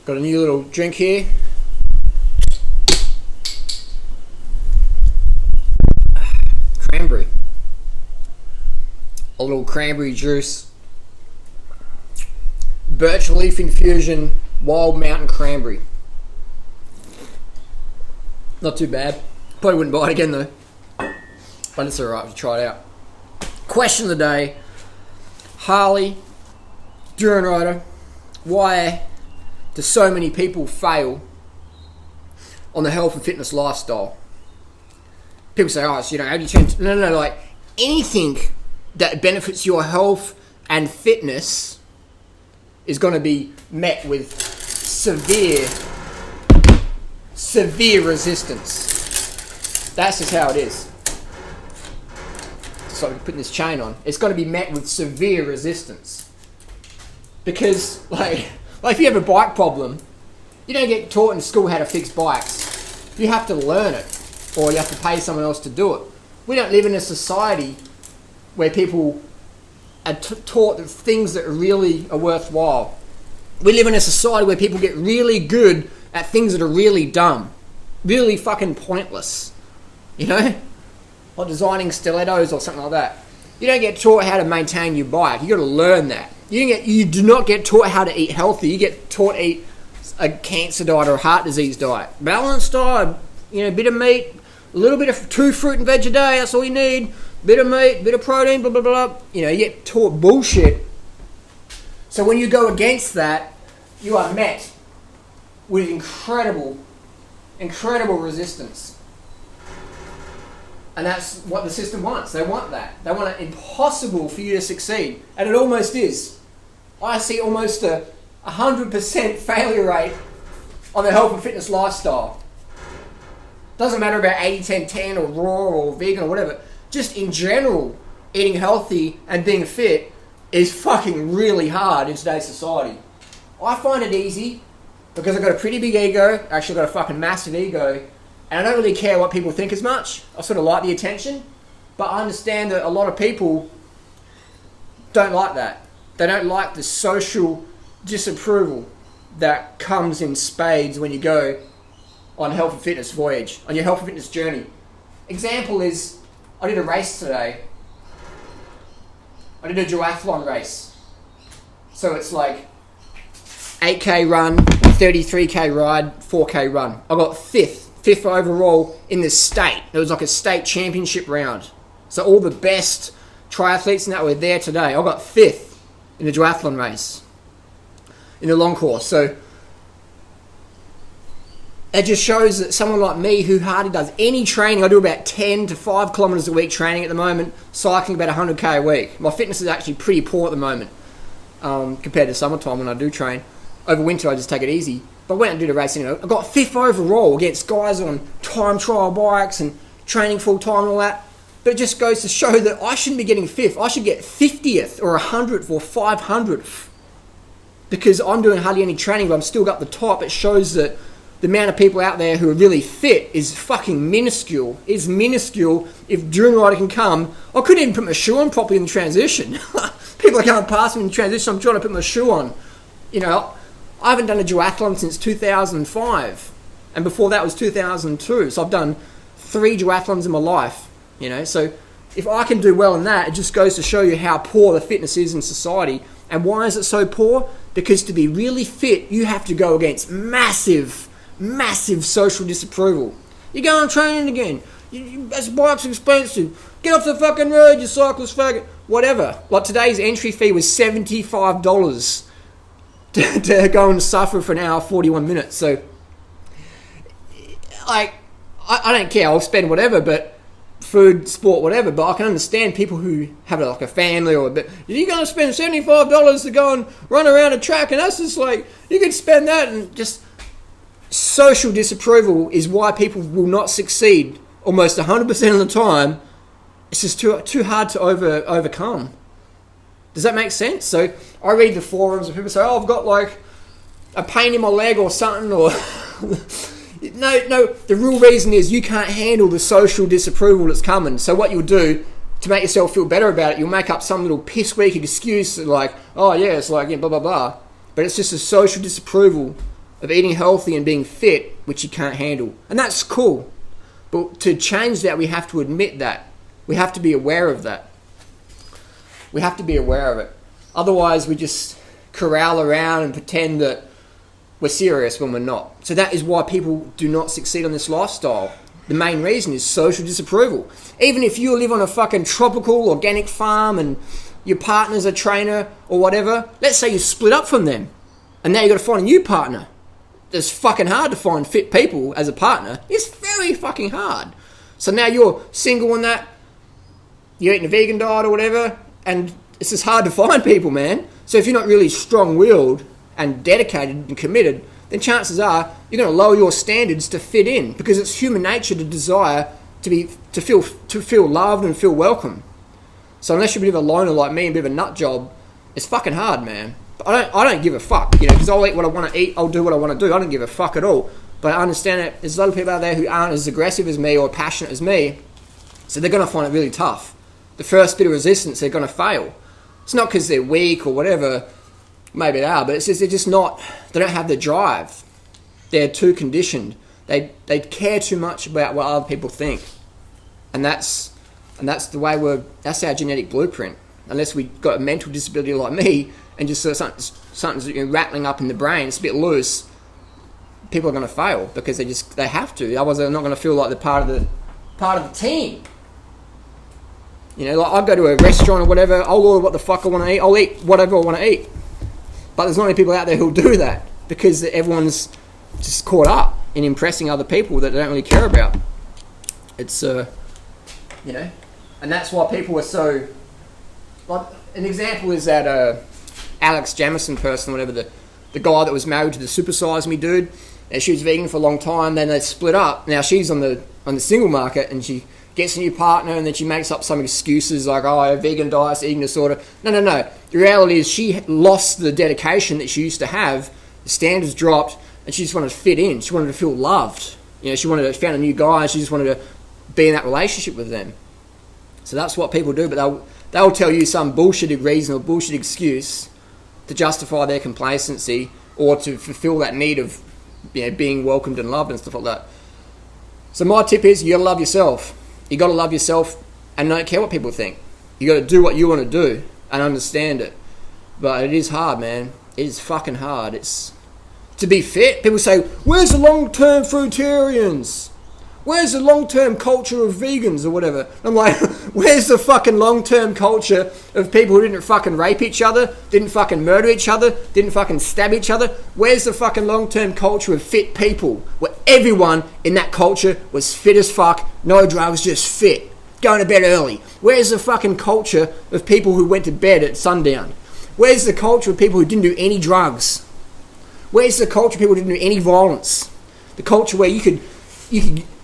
Got a new little drink here. Cranberry. A little cranberry juice. Birch leaf infusion, wild mountain cranberry. Not too bad. Probably wouldn't buy it again though. But it's alright to try it out. Question of the day. Harley, Duran rider, why do so many people fail on the health and fitness lifestyle? People say, oh, so, you know, how do you change? No, like anything that benefits your health and fitness is going to be met with severe resistance. That's just how it is. So I'm putting this chain on. It's going to be met with severe resistance. Because, like if you have a bike problem, you don't get taught in school how to fix bikes. You have to learn it, or you have to pay someone else to do it. We don't live in a society where people are taught the things that really are worthwhile. We live in a society where people get really good at things that are really dumb, really fucking pointless. You know, like designing stilettos or something like that. You don't get taught how to maintain your bike. You got to learn that. You do not get taught how to eat healthy. You get taught to eat a cancer diet or a heart disease diet. Balanced diet, you know, bit of meat, a little bit of 2 fruit and veg a day. That's all you need. Bit of meat, bit of protein, blah blah blah. You know, you get taught bullshit. So when you go against that, you are met with incredible resistance. And that's what the system wants. They want that. They want it impossible for you to succeed. And it almost is. I see almost a 100% failure rate on the health and fitness lifestyle. Doesn't matter about 80-10-10 or raw or vegan or whatever. Just in general, eating healthy and being fit is fucking really hard in today's society. I find it easy because I've got a pretty big ego. Actually, I've got a fucking massive ego. And I don't really care what people think as much. I sort of like the attention. But I understand that a lot of people don't like that. They don't like the social disapproval that comes in spades when you go on health and fitness voyage, on your health and fitness journey. Example is, I did a race today. I did a duathlon race. So it's like 8k run, 33k ride, 4k run. I got fifth overall in the state. It was like a state championship round. So all the best triathletes and that were there today. I got fifth in the duathlon race, in the long course. So it just shows that someone like me who hardly does any training, I do about 10 to 5 kilometers a week training at the moment, cycling about 100k a week. My fitness is actually pretty poor at the moment compared to summertime when I do train. Over winter I just take it easy. But I went and did a race anyway. I got fifth overall against guys on time trial bikes and training full time and all that. But it just goes to show that I shouldn't be getting fifth. I should get 50th or 100th or 500th. Because I'm doing hardly any training, but I'm still got the top. It shows that the amount of people out there who are really fit is fucking minuscule. It's minuscule. If Duran rider can come, I couldn't even put my shoe on properly in the transition. People are coming past me in the transition. I'm trying to put my shoe on. You know, I haven't done a duathlon since 2005. And before that was 2002. So I've done 3 duathlons in my life. You know, so if I can do well in that, it just goes to show you how poor the fitness is in society. And why is it so poor? Because to be really fit, you have to go against massive social disapproval. You're going training again. That bike's expensive. Get off the fucking road, you cyclist faggot. Whatever. Like today's entry fee was $75 to go and suffer for an hour 41 minutes. So, like, I don't care. I'll spend whatever, but food, sport, whatever. But I can understand people who have like a family or a bit. You're going to spend $75 to go and run around a track, and that's just like, you could spend that and just... Social disapproval is why people will not succeed almost 100% of the time. It's just too hard to overcome. Does that make sense? So I read the forums and people say, oh, I've got like a pain in my leg or something, or no, the real reason is you can't handle the social disapproval that's coming. So what you'll do to make yourself feel better about it, you'll make up some little piss weak excuse like, oh yeah, it's like, yeah, blah blah blah. But it's just a social disapproval of eating healthy and being fit, which you can't handle. And that's cool. But to change that, we have to admit that. We have to be aware of that. We have to be aware of it. Otherwise, we just corral around and pretend that we're serious when we're not. So that is why people do not succeed on this lifestyle. The main reason is social disapproval. Even if you live on a fucking tropical organic farm and your partner's a trainer or whatever, let's say you split up from them and now you've got to find a new partner. It's fucking hard to find fit people as a partner. It's very fucking hard. So now you're single on that, you're eating a vegan diet or whatever, and it's just hard to find people, man. So if you're not really strong-willed and dedicated and committed, then chances are you're going to lower your standards to fit in, because it's human nature to desire to feel loved and feel welcome. So unless you're a bit of a loner like me and a bit of a nut job, it's fucking hard, man. But I don't give a fuck, because I'll eat what I want to eat, I'll do what I want to do. I don't give a fuck at all. But I understand that there's a lot of people out there who aren't as aggressive as me or passionate as me, so they're going to find it really tough. The first bit of resistance, they're going to fail. It's not because they're weak or whatever. Maybe they are, but it's just they're just not. They don't have the drive. They're too conditioned. They care too much about what other people think, and that's the way that's our genetic blueprint. Unless we got a mental disability like me and just something's rattling up in the brain, it's a bit loose. People are going to fail because they have to. Otherwise, they're not going to feel like they're part of the team. Like I'll go to a restaurant or whatever, I'll order what the fuck I want to eat, I'll eat whatever I want to eat. But there's not many people out there who'll do that because everyone's just caught up in impressing other people that they don't really care about. It's, and that's why people are so, like, an example is that Alex Jamison person, whatever, the guy that was married to the Super Size Me dude, and she was vegan for a long time, then they split up. Now she's on the single market and she gets a new partner, and then she makes up some excuses like, oh, vegan diet, eating disorder. No. The reality is she lost the dedication that she used to have. The standards dropped, and she just wanted to fit in. She wanted to feel loved. She found a new guy, and she just wanted to be in that relationship with them. So that's what people do, but they'll tell you some bullshitted reason or bullshit excuse to justify their complacency or to fulfill that need of being welcomed and loved and stuff like that. So my tip is you got to love yourself. You got to love yourself and don't care what people think. You got to do what you want to do and understand it. But it is hard, man. It is fucking hard. It's to be fit. People say, "Where's the long-term fruitarians? Where's the long-term culture of vegans or whatever?" I'm like, where's the fucking long-term culture of people who didn't fucking rape each other, didn't fucking murder each other, didn't fucking stab each other? Where's the fucking long-term culture of fit people, where everyone in that culture was fit as fuck, no drugs, just fit, going to bed early? Where's the fucking culture of people who went to bed at sundown? Where's the culture of people who didn't do any drugs? Where's the culture of people who didn't do any violence? The culture where you could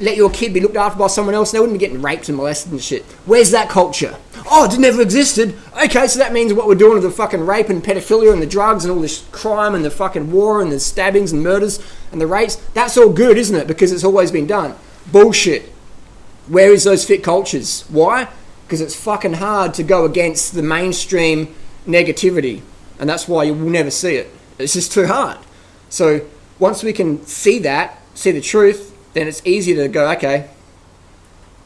let your kid be looked after by someone else, and they wouldn't be getting raped and molested and shit. Where's that culture? Oh, it never existed. Okay, so that means what we're doing with the fucking rape and pedophilia and the drugs and all this crime and the fucking war and the stabbings and murders and the rapes, that's all good, isn't it? Because it's always been done. Bullshit. Where is those fit cultures? Why? Because it's fucking hard to go against the mainstream negativity, and that's why you will never see it. It's just too hard. So once we can see the truth, then it's easier to go, okay,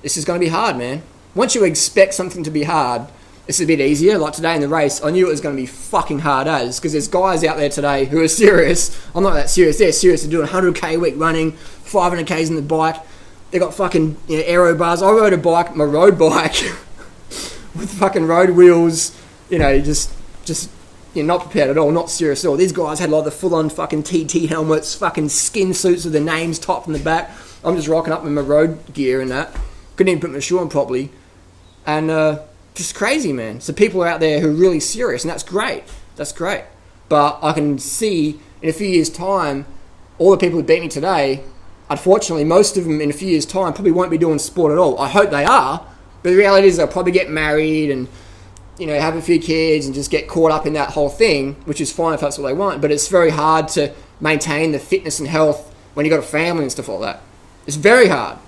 this is going to be hard, man. Once you expect something to be hard, it's a bit easier. Like today in the race, I knew it was going to be fucking hard as, because there's guys out there today who are serious. I'm not that serious. They're serious. They're doing 100k a week running, 500k's in the bike. They got fucking aero bars. I rode a bike, my road bike, with fucking road wheels, just not prepared at all, not serious at all. These guys had like the full-on fucking TT helmets, fucking skin suits with their names topped in the back. I'm just rocking up with my road gear and that. Couldn't even put my shoe on properly. And just crazy, man. So people are out there who are really serious, and that's great. That's great. But I can see in a few years' time, all the people who beat me today, unfortunately, most of them in a few years' time probably won't be doing sport at all. I hope they are, but the reality is they'll probably get married and have a few kids and just get caught up in that whole thing, which is fine if that's what they want. But it's very hard to maintain the fitness and health when you've got a family and stuff like that. It's very hard.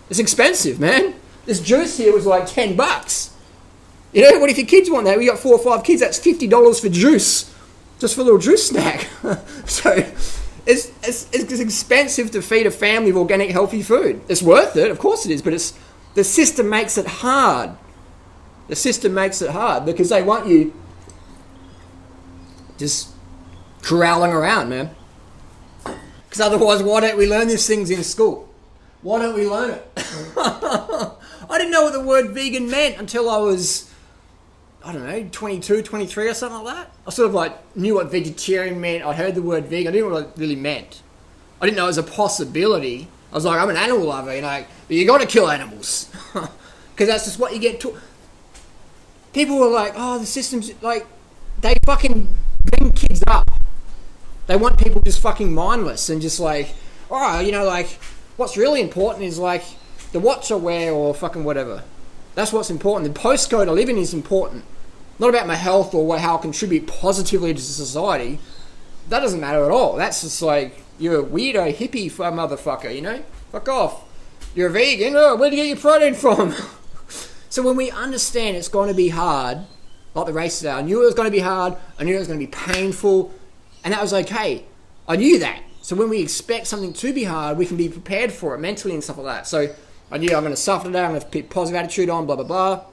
It's expensive, man. This juice here was like $10. What if your kids want that? We got 4 or 5 kids. That's $50 for juice, just for a little juice snack. So It's expensive to feed a family of organic, healthy food. It's worth it, of course it is, but the system makes it hard. The system makes it hard because they want you just corralling around, man. Because otherwise, why don't we learn these things in school? Why don't we learn it? I didn't know what the word vegan meant until I was, I don't know, 22, 23 or something like that. I sort of like knew what vegetarian meant. I heard the word vegan. I didn't know what it really meant. I didn't know it was a possibility. I was like, I'm an animal lover, but you got to kill animals. Because that's just what you get to. People were like, oh, the system's like, they fucking bring kids up. They want people just fucking mindless and just like, oh, what's really important is like the watch I wear or fucking whatever. That's what's important. The postcode I live in is important. Not about my health or how I contribute positively to society. That doesn't matter at all. That's just like, you're a weirdo hippie motherfucker, Fuck off. You're a vegan. Oh, where do you get your protein from? So when we understand it's going to be hard, like the race today, I knew it was going to be hard. I knew it was going to be painful. And that was okay. I knew that. So when we expect something to be hard, we can be prepared for it mentally and stuff like that. So I knew I'm going to suffer today. I'm going to put positive attitude on, blah, blah, blah.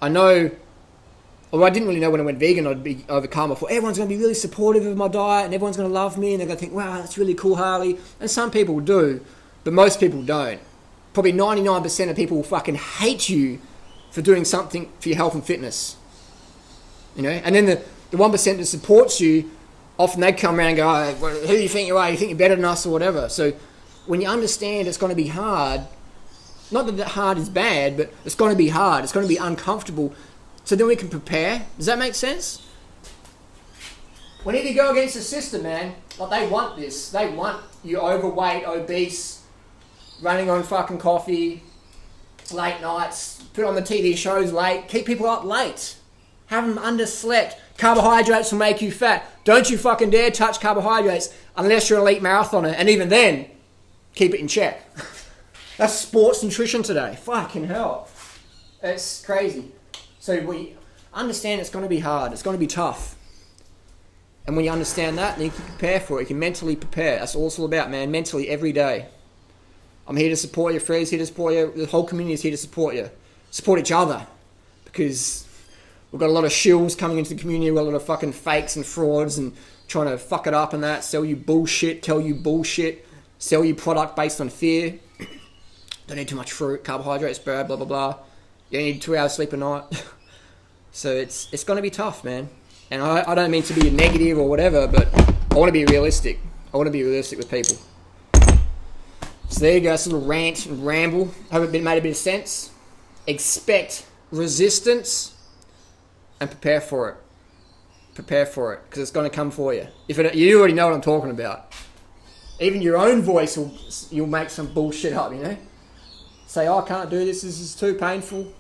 I know, I didn't really know when I went vegan, I'd be overcome. I thought everyone's going to be really supportive of my diet and everyone's going to love me and they're going to think, wow, that's really cool, Harley. And some people do, but most people don't. Probably 99% of people will fucking hate you for doing something for your health and fitness. And then the 1% that supports you, often they come around and go, oh, who do you think you are? You think you're better than us or whatever. So when you understand it's going to be hard, not that hard is bad, but it's going to be hard. It's going to be uncomfortable. So then we can prepare. Does that make sense? Whenever you go against the system, man, like they want this. They want you overweight, obese, running on fucking coffee, late nights, put on the TV shows late, keep people up late, have them underslept. Carbohydrates will make you fat. Don't you fucking dare touch carbohydrates unless you're an elite marathoner. And even then, keep it in check. That's sports nutrition today. Fucking hell. It's crazy. So we understand it's going to be hard. It's going to be tough. And when you understand that, then you can prepare for it. You can mentally prepare. That's all it's all about, man. Mentally, every day. I'm here to support you. Fred's here to support you. The whole community is here to support you. Support each other. Because we've got a lot of shills coming into the community. We've got a lot of fucking fakes and frauds and trying to fuck it up and that. Sell you bullshit. Tell you bullshit. Sell you product based on fear. Don't need too much fruit. Carbohydrates bad. Blah, blah, blah. You don't need 2 hours sleep a night. So it's going to be tough, man. And I don't mean to be negative or whatever, but I want to be realistic. I want to be realistic with people. So there you go. It's a little rant and ramble. Hope it made a bit of sense. Expect resistance and prepare for it. Prepare for it, because it's going to come for you. You already know what I'm talking about. Even your own voice you'll make some bullshit up, Say, oh, I can't do this. This is too painful.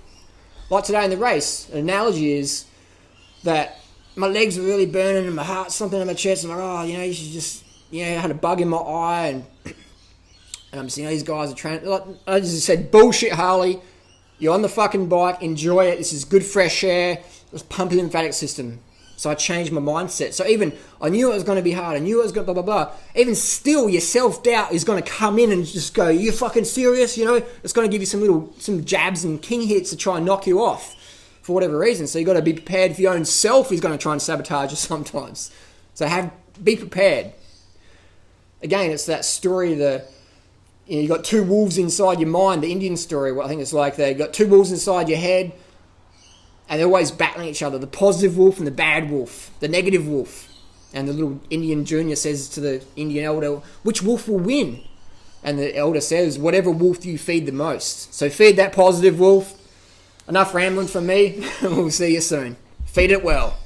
Like today in the race, an analogy is that my legs are really burning and my heart's something in my chest. I'm like, you should just, I had a bug in my eye and I'm seeing these guys are training. Like, I just said, bullshit, Harley. You're on the fucking bike. Enjoy it. This is good fresh air. Let's pump your lymphatic system. So I changed my mindset. So even, I knew it was going to be hard. I knew it was going to blah, blah, blah. Even still, your self-doubt is going to come in and just go, you fucking serious? It's going to give you some jabs and king hits to try and knock you off for whatever reason. So you got to be prepared for your own self is going to try and sabotage you sometimes. So be prepared. Again, it's that story, you got two wolves inside your mind, the Indian story. What I think it's like they got two wolves inside your head. And they're always battling each other. The positive wolf and the bad wolf. The negative wolf. And the little Indian junior says to the Indian elder, which wolf will win? And the elder says, whatever wolf you feed the most. So feed that positive wolf. Enough rambling from me. We'll see you soon. Feed it well.